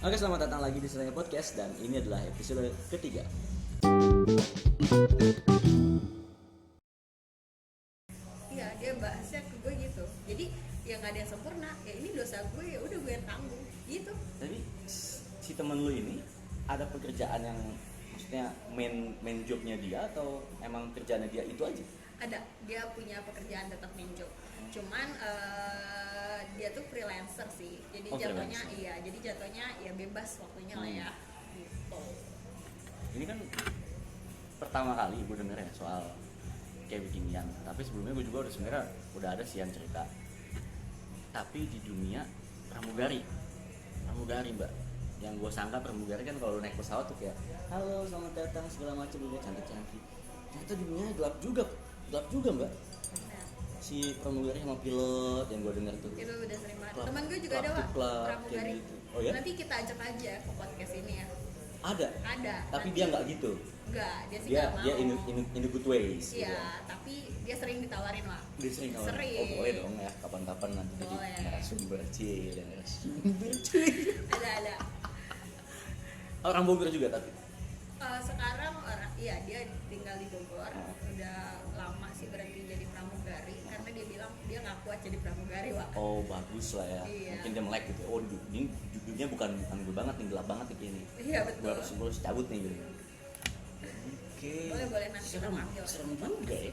Oke, selamat datang lagi di Selenya Podcast dan ini adalah episode ketiga. Iya, dia bahasnya ke gue gitu. Jadi ya nggak ada yang sempurna. Ya ini dosa gue, ya udah gue yang tanggung. Gitu. Tapi si temen lu ini ada pekerjaan yang maksudnya main jobnya dia atau emang kerjaannya dia itu aja? Ada, dia punya pekerjaan tetap main job. Cuman dia tuh freelancer sih. Jadi jatuhnya freelancer. iya, jadi jatuhnya ya bebas waktunya lah ya. Gitu. Ini kan pertama kali gue denger ya soal kayak beginian. Tapi sebelumnya gue juga sebenarnya udah ada sih yang cerita. Tapi di dunia pramugari mbak, yang gue sangka pramugari kan kalau naik pesawat tuh kayak halo selamat datang segala macam udah cantik-cantik. Ternyata dunia gelap juga mbak. Nah, Si pramugari sama pilot yang gue denger tuh. itu udah sering banget. Klub- Teman gue juga klub ada to Wak, klub, pramugari. kayak gitu. Oh ya? Nanti kita ajak aja ke podcast ini ya. Ada. Tapi Nanti. dia nggak gitu. Enggak, dia sih Dia nggak mau. dia in the good ways. gitu Iya, ya. tapi dia sering ditawarin lah. Dia sering nawarin. Sering. Oh boleh dong ya kapan-kapan nanti jadi Boleh. narasumber cuy. Ada. Orang Bogor juga tapi. Sekarang iya dia tinggal di Bogor. Oh. Udah lama sih berhenti jadi pramugari karena dia bilang dia nggak kuat jadi pramugari, Wak. Oh bagus lah ya. Iya. Mungkin dia melek gitu. Oh ini dunia bukan gue banget nih, gelap banget nih ini. Iya betul. Gue harus cabut nih gitu. Oke. Boleh nanti kita panggil. Serem juga ya.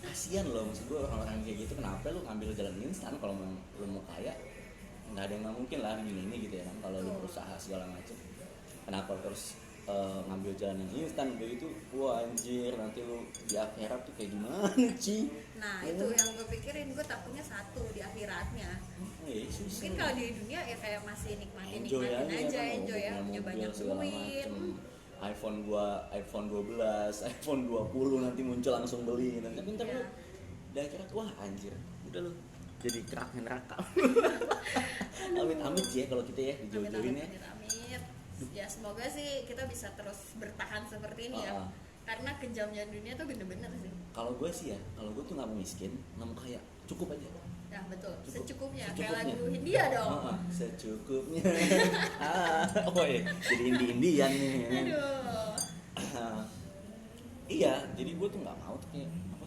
Kasian loh, maksud gue orang-orang kayak gitu kenapa lu ngambil jalan instan kalau lu mau kaya? Nggak ada yang nggak mungkin lah gini gitu ya kan kalau lu berusaha segala macam. Kenapa terus ngambil jalan yang instan kayak gitu? Wah anjir, nanti lu di akhirat tuh kayak gimana Ci? Nah Ya itu kan? yang gue pikirin, gue takutnya satu di akhiratnya. Susah. Mungkin kalau di dunia ya kayak masih nikmatin enjoy aja, kan, enjoy ya, mobil punya banyak segala duit. macem. iPhone 12, iPhone 20 nanti muncul langsung beli gitu. Tapi ntar lu Iya. di akhirat wah anjir, udah lu jadi kerak neraka. Amit-amit sih ya kalau kita ya dijodohin ya. Amit. Ya semoga sih kita bisa terus bertahan seperti ini ya. Karena kejamnya dunia tuh bener-bener sih. Kalau gue sih ya, kalau gue tuh nggak mau miskin, nggak mau kaya, cukup aja. Ya betul, Cukup. secukupnya. Secukupnya. Kayak lagu Hindia dong. Secukupnya. Oh ya, jadi Indian nih. Aduh. Iya, jadi gue tuh nggak mau tuh kayak apa?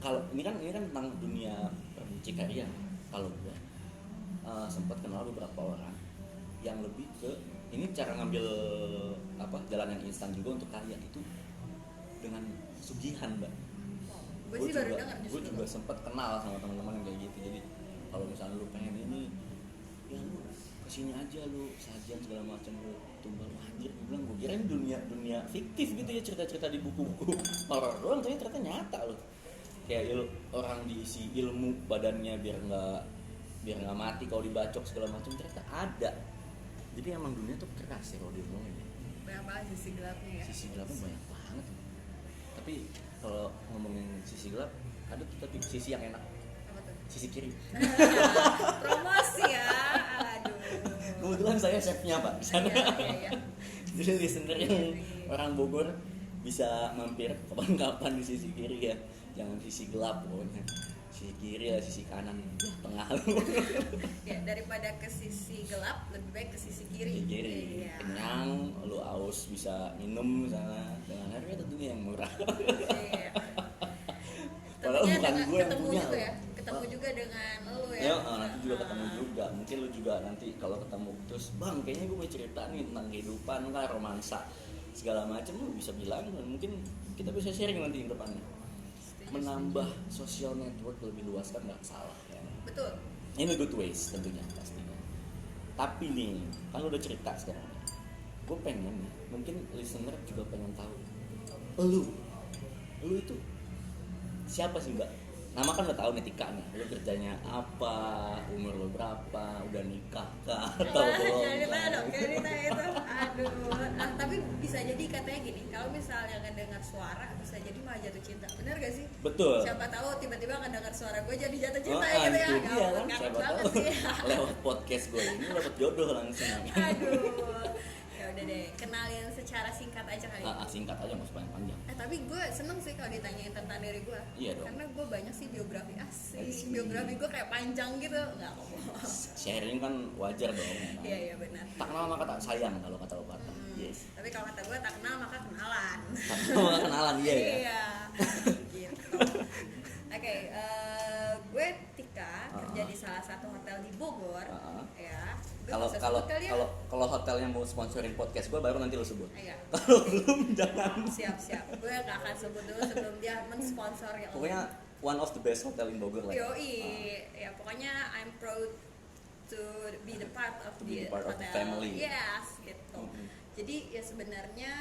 Kalau ini kan tentang dunia permucikarian. Kalau gue sempat kenal beberapa orang yang lebih ke ini cara ngambil apa jalan yang instan juga untuk kaya itu dengan sugihan, mbak. Gue sih baru dengar Gue justru. juga sempat kenal sama teman-teman yang kayak gitu. Jadi kalau misalnya lu pengen ini, ya lu kesini aja lu sajian segala macam lu tumbal anjir. Gue bilang gue kira ini dunia fiktif gitu ya, cerita-cerita di buku-buku horor doang, tapi ternyata nyata loh. Kayak orang diisi ilmu badannya biar nggak mati kalau dibacok segala macam, ternyata ada. Jadi emang dunia tuh keras ya kalau diomongin. Banyak banget sisi gelapnya ya. Sisi gelapnya banyak banget. Tapi kalau ngomongin sisi gelap, ada tuh tapi sisi yang enak, Apa tuh? sisi kiri. Promosi ya. Aduh. Kebetulan saya chefnya pak di sana. Iya. Jadi listener yang orang Bogor bisa mampir kapan-kapan di sisi kiri ya, jangan sisi gelap pokoknya. Sisi kiri ya, sisi kanan, tengah lu. Ya, daripada ke sisi gelap, lebih baik ke sisi kiri. Sisi kiri, Iya. kenyang, lu aus bisa minum sana dengan harga tentunya yang murah. Iya. Padahal Tentunya bukan gue yang ketemu punya. juga ya. Ketemu juga dengan lu ya. Ya, nanti juga ketemu juga. Mungkin lu juga nanti kalau ketemu terus, bang, kayaknya gue mau cerita nih tentang kehidupan kan, romansa segala macam, lu bisa bilang dan mungkin kita bisa sharing nanti ke depannya. Menambah social network lebih luas kan nggak salah ya. Betul. Ini good ways tentunya pastinya. Tapi nih, kan lu udah cerita sekarang. Gue pengen nih, mungkin listener juga pengen tahu. Lu itu siapa sih mbak? Nama kan udah tahu nih Tika nih. Lu kerjanya apa? Umur lu berapa? Udah nikah kah? Atau belum? Cerita dong, cerita itu. Aduh. Nah, tapi bisa jadi katanya gini, kalau misalnya ngedengar suara bisa jadi malah jatuh cinta. Bener gak sih? Betul. Siapa tahu tiba-tiba ngedengar suara gue jadi jatuh Oh, cinta ya gitu ya. itu dia kan, Kangen siapa banget tahu sih. lewat podcast gue ini dapat jodoh langsung. Aduh. Ya udah deh, kenalin secara singkat aja kali. Singkat aja, nggak usah panjang. Tapi gue seneng sih kalau ditanyain tentang diri gue. Iya dong. Karena gue banyak sih biografi asik. Asik. Biografi gue kayak panjang gitu, nggak apa-apa. Sharing kan wajar dong. Iya iya benar. Tak kenal maka tak sayang kalau kata pepatah. Yes. Tapi kalau kata gue tak kenal maka kenalan. Tak kenal maka kenalan, iya ya. Iya. Gitu. Oke, gue Tika kerja di salah satu hotel di Bogor. Ya. Gue Kalau bisa kalau sebut kali ya? kalau hotelnya mau sponsorin podcast gue baru nanti lo sebut. Iya. Kalau belum jangan. Siap. Gue gak akan sebut dulu sebelum dia mensponsori. Pokoknya one of the best hotel in Bogor lah. Yoi, ya pokoknya I'm proud to be the part of the part of the hotel. family. Yes, gitu. Mhm. Jadi ya sebenarnya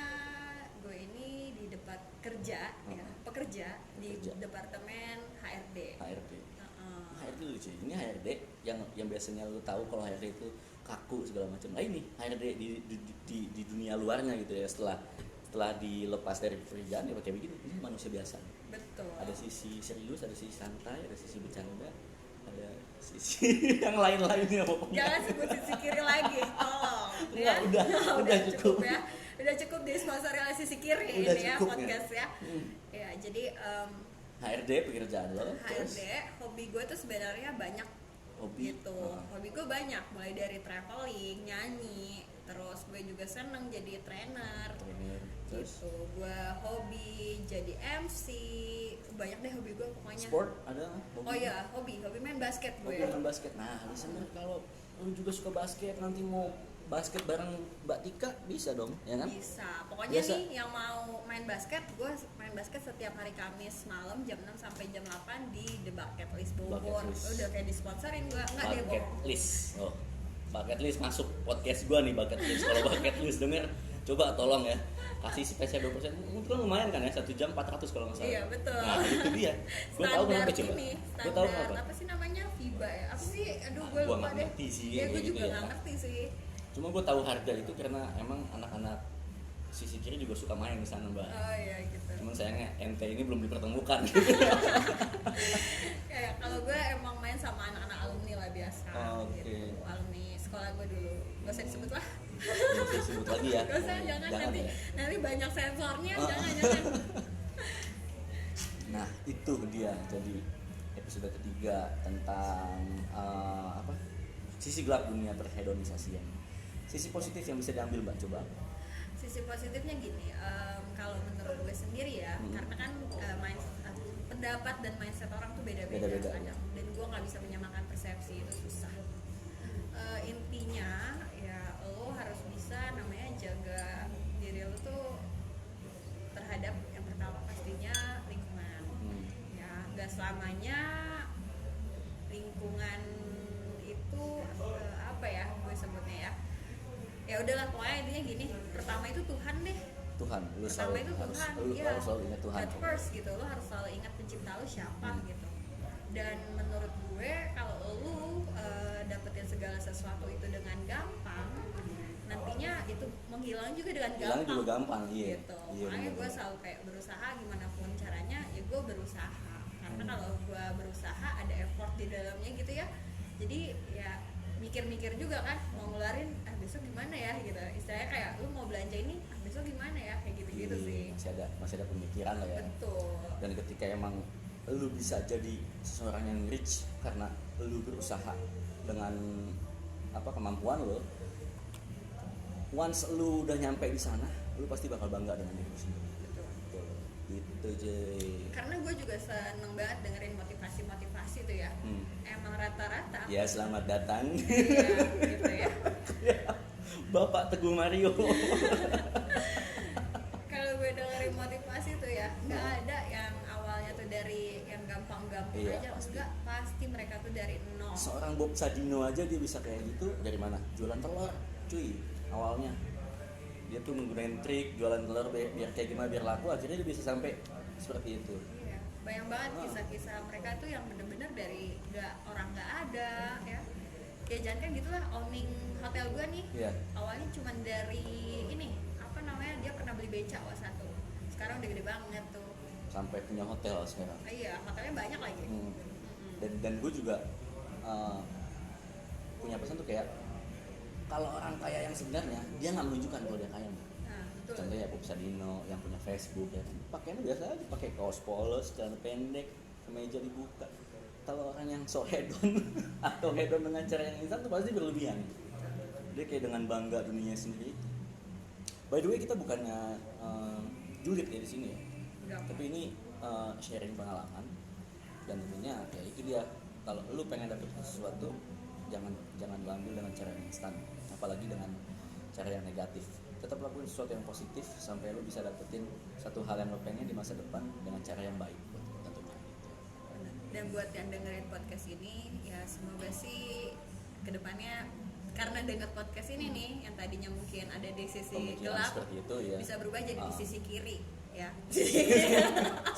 gue ini di depan kerja, ya, pekerja di departemen HRD. HRD. HRD lucu. Ini HRD yang biasanya lu tahu kalau HRD itu kaku segala macam. Nah ini HRD di dunia luarnya gitu ya, setelah dilepas dari pekerjaan ya kayak begini. Ini manusia biasa. Betul. Ada sisi serius, ada sisi santai, ada sisi bercanda, ada sisi yang lain-lainnya pokoknya. Jangan sebut sisi kiri lagi, tolong. Enggak, udah cukup ya. Udah cukup disponsori oleh sisi kiri udah ini ya cukup, podcast ya. Hmm. Ya, jadi HRD pekerjaan lo. HRD, hobi gue tuh sebenarnya banyak Hobi gitu. Hobi gue banyak, mulai dari traveling, nyanyi, terus gue juga seneng jadi trainer. Terus Gitu. Gue hobi jadi MC, banyak deh hobi gue pokoknya. sport ada nggak? Oh iya, hobi main basket gue. Hobi main basket. Nah, listener kalau lu juga suka basket, nanti mau basket bareng Mbak Tika bisa dong, ya kan? Bisa. Pokoknya Biasa. nih yang mau main basket, gue main basket setiap hari Kamis malam jam 6 sampai jam 8 di The Bucket List Bogor. Bucket List. Udah kayak disponsorin gue, enggak deh Bucket Bogor. list. Oh, bucket list masuk podcast gua nih, bucket list. Kalau bucket list denger, coba tolong ya kasih spesial 20%. Itu kan lumayan kan ya, 1 jam 400 kalau nggak salah. Iya, betul. Nah, itu dia. Gua tahu Standar kenapa coba. ini, Gua tahu standar kenapa. apa sih namanya, FIBA ya? Apa sih? Aduh, gue Gua lupa nggak deh. ngerti sih, Ya, gue gitu juga ya. nggak ngerti sih. Cuma gue tahu harga itu karena emang anak-anak sisi kiri juga suka main di sana, Mbak. Oh iya gitu. Cuman sayangnya NT ini belum dipertemukan. Kayak kalau gue emang main sama anak-anak alumni lah biasa. Oke. Gitu. Alumni sekolah gue dulu. Gak usah disebut lah. Belum saya sebut lagi ya. Gak usah, jangan nanti, ya. nanti banyak sensornya, Oh. jangan. Nah, itu dia. Jadi episode ketiga tentang apa? Sisi gelap dunia terhedonisasian. Sisi positif yang bisa diambil, Mbak, coba. Sisi positifnya gini, kalau menurut gue sendiri ya, karena kan pendapat dan mindset orang tuh beda-beda Beda-beda, kadang, dan gue nggak bisa menyamakan persepsi, itu susah. Intinya ya lo harus bisa namanya jaga diri lo tuh terhadap yang pertama pastinya lingkungan. Ya nggak selamanya lingkungan itu apa ya gue sebutnya ya, ya udahlah pokoknya intinya gini, pertama itu Tuhan deh. Tuhan, lu Pertama selalu itu harus, Tuhan, lu iya. harus selalu ingat Tuhan. At first gitu, lo harus selalu ingat pencipta lo siapa gitu. Dan menurut gue kalau lo dapetin segala sesuatu itu dengan gampang, nantinya itu menghilang juga dengan Hilang gampang. juga gampang, iya. Gitu. Iya, Makanya gue bener-bener. selalu kayak berusaha gimana pun caranya, ya gue berusaha. Karena kalau gue berusaha ada effort di dalamnya gitu ya. Jadi ya mikir-mikir juga kan, mau ngeluarin besok gimana ya gitu. Istilahnya kayak lu mau belanja ini besok gimana ya, kayak gitu-gitu Iya, sih. masih ada pemikiran lah ya. Betul. Dan ketika emang lu bisa jadi seseorang yang rich karena lu berusaha dengan apa kemampuan lu, once lu udah nyampe di sana, lu pasti bakal bangga dengan diri lu sendiri. Betul. Gitu Jay. Karena gue juga seneng banget dengerin motivasi tuh ya. Emang rata-rata. Ya, selamat datang. Iya, gitu ya. Bapak Teguh Mario. Kalau gue dengerin motivasi tuh ya, nggak ada yang awalnya tuh dari yang gampang-gampang Iya, aja, pasti. enggak, pasti mereka tuh dari nol. Seorang Bob Sadino aja dia bisa kayak gitu dari mana? Jualan telur, cuy. Awalnya dia tuh menggunakan trik jualan telur biar kayak gimana biar laku, akhirnya dia bisa sampai seperti itu. Iya, banyak banget kisah-kisah mereka tuh yang bener-bener dari orang nggak ada ya. Ya jangan kan gitulah, owning hotel gue nih. Iya. Awalnya cuman dari ini, apa namanya, dia pernah beli beca satu. Sekarang udah gede banget tuh. Sampai punya hotel sekarang. Iya, hotelnya banyak lagi. Dan gue juga punya pesan tuh kayak kalau orang kaya yang sebenarnya dia nggak menunjukkan kalau dia kaya. Nah, betul. Contohnya ya Bob Sadino yang punya Facebook ya, pakainya biasa aja, pakai kaos polos, celana pendek, kemeja dibuka. Kalau orang yang so hedon atau hedon dengan cara yang instan tuh pasti berlebihan. Dia kayak dengan bangga dunia sendiri. By the way, kita bukannya julid ya di sini ya. Udah. Tapi ini sharing pengalaman dan tentunya ya itu dia, kalau lu pengen dapet sesuatu jangan ambil dengan cara yang instan, apalagi dengan cara yang negatif. Tetap lakuin sesuatu yang positif sampai lu bisa dapetin satu hal yang lu pengen di masa depan dengan cara yang baik tentunya gitu. Dan buat yang dengerin podcast ini ya semoga sih kedepannya karena denger podcast ini nih yang tadinya mungkin ada di sisi Pemikiran gelap seperti itu ya bisa berubah jadi di sisi kiri ya.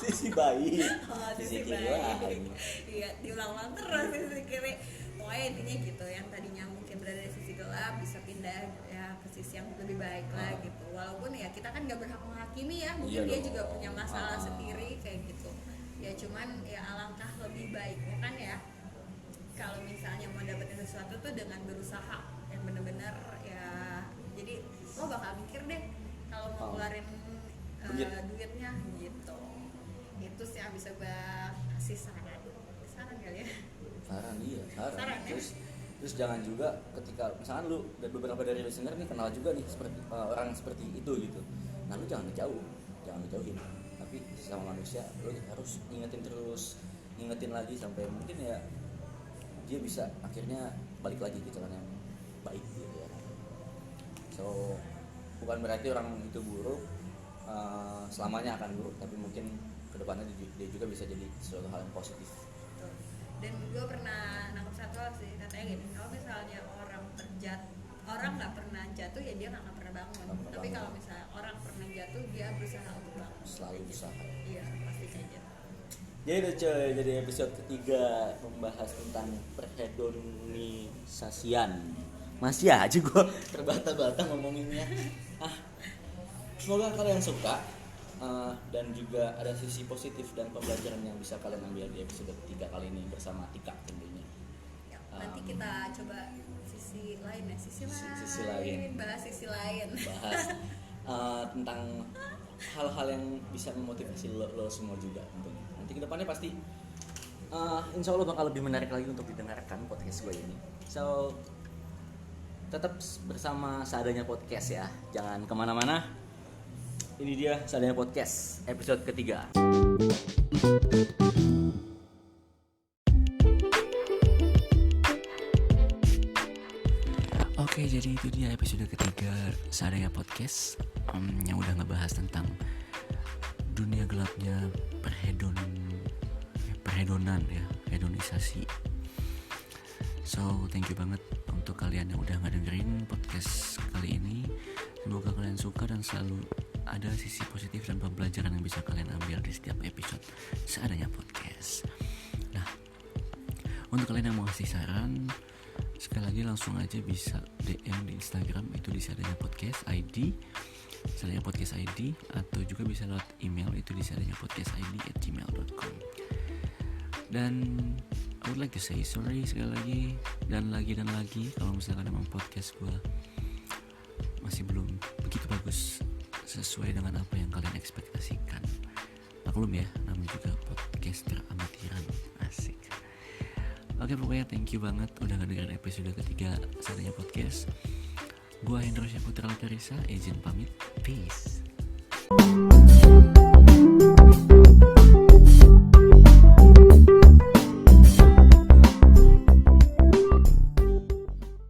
Sisi baik. Oh, Sisi sisi kiri baik. lain. Iya, diulang-ulang terus sisi kiri. Pokoknya intinya gitu, yang tadinya mungkin berada di sisi gelap bisa pindah ya ke sisi yang lebih baik lah gitu. Walaupun ya kita kan gak berhak menghakimi ya, mungkin Iya dia dong. juga punya masalah sendiri kayak gitu. Ya cuman ya alangkah lebih baiknya kan ya kalau misalnya mau dapetin sesuatu tuh dengan berusaha yang bener-bener ya, jadi lo bakal mikir deh kalau mau ngeluarin duitnya gitu. Itu sih yang bisa gue kasih saran kali ya. Saran Saran, ya? Terus jangan juga ketika misalkan lu dan beberapa dari listener nih kenal juga nih seperti orang seperti itu gitu. Nah lu jangan ngejauhin. Tapi sama manusia lu harus ingetin lagi sampai mungkin ya dia bisa akhirnya balik lagi ke jalan yang baik gitu ya. So bukan berarti orang itu buruk selamanya akan buruk, tapi mungkin kedepannya dia juga bisa jadi sesuatu hal yang positif. Tuh. Dan gue pernah nangkep satu hal sih, katanya gini, kalau misalnya orang nggak pernah jatuh ya dia nggak akan pernah bangun. Tapi kalau misalnya orang pernah jatuh dia berusaha untuk bangun. Selalu berusaha. Iya pasti kayak gitu. Jadi udah coy, jadi episode ketiga membahas tentang perhedonisasian. Masih aja gue terbata-bata ngomonginnya. Semoga kalian suka dan juga ada sisi positif dan pembelajaran yang bisa kalian ambil di episode ketiga kali ini bersama Tika tentunya. Ya, nanti kita coba sisi lain ya, sisi lain. Bahas sisi lain. Bahas tentang hal-hal yang bisa memotivasi lo semua juga tentunya. Nanti kedepannya pasti insya Allah bakal lebih menarik lagi untuk didengarkan podcast gue ini. So tetap bersama Seadanya Podcast ya, jangan kemana-mana. Ini dia Seadanya Podcast episode ketiga. Oke, jadi itu dia episode ketiga Seadanya Podcast yang udah ngebahas tentang dunia gelapnya perhedonan ya, hedonisasi. So, thank you banget untuk kalian yang udah ngedengerin podcast kali ini. Semoga kalian suka dan selalu ada sisi positif dan pembelajaran yang bisa kalian ambil di setiap episode Seadanya Podcast. Nah, untuk kalian yang mau ngasih saran, sekali lagi langsung aja bisa DM di Instagram, itu di Seadanya Podcast ID, Seadanya Podcast ID, atau juga bisa lewat email, itu di seadanyapodcastid@gmail.com. Dan I would like to say sorry sekali lagi dan lagi kalau misalkan emang podcast gue masih belum begitu bagus sesuai dengan apa yang kalian ekspektasikan. Maklum ya, namanya juga podcaster amatiran, asik. Oke, pokoknya thank you banget udah ngedengerin episode ketiga Seadanya Podcast. Gua Hendro Syaputra Alkarisa, izin pamit, peace.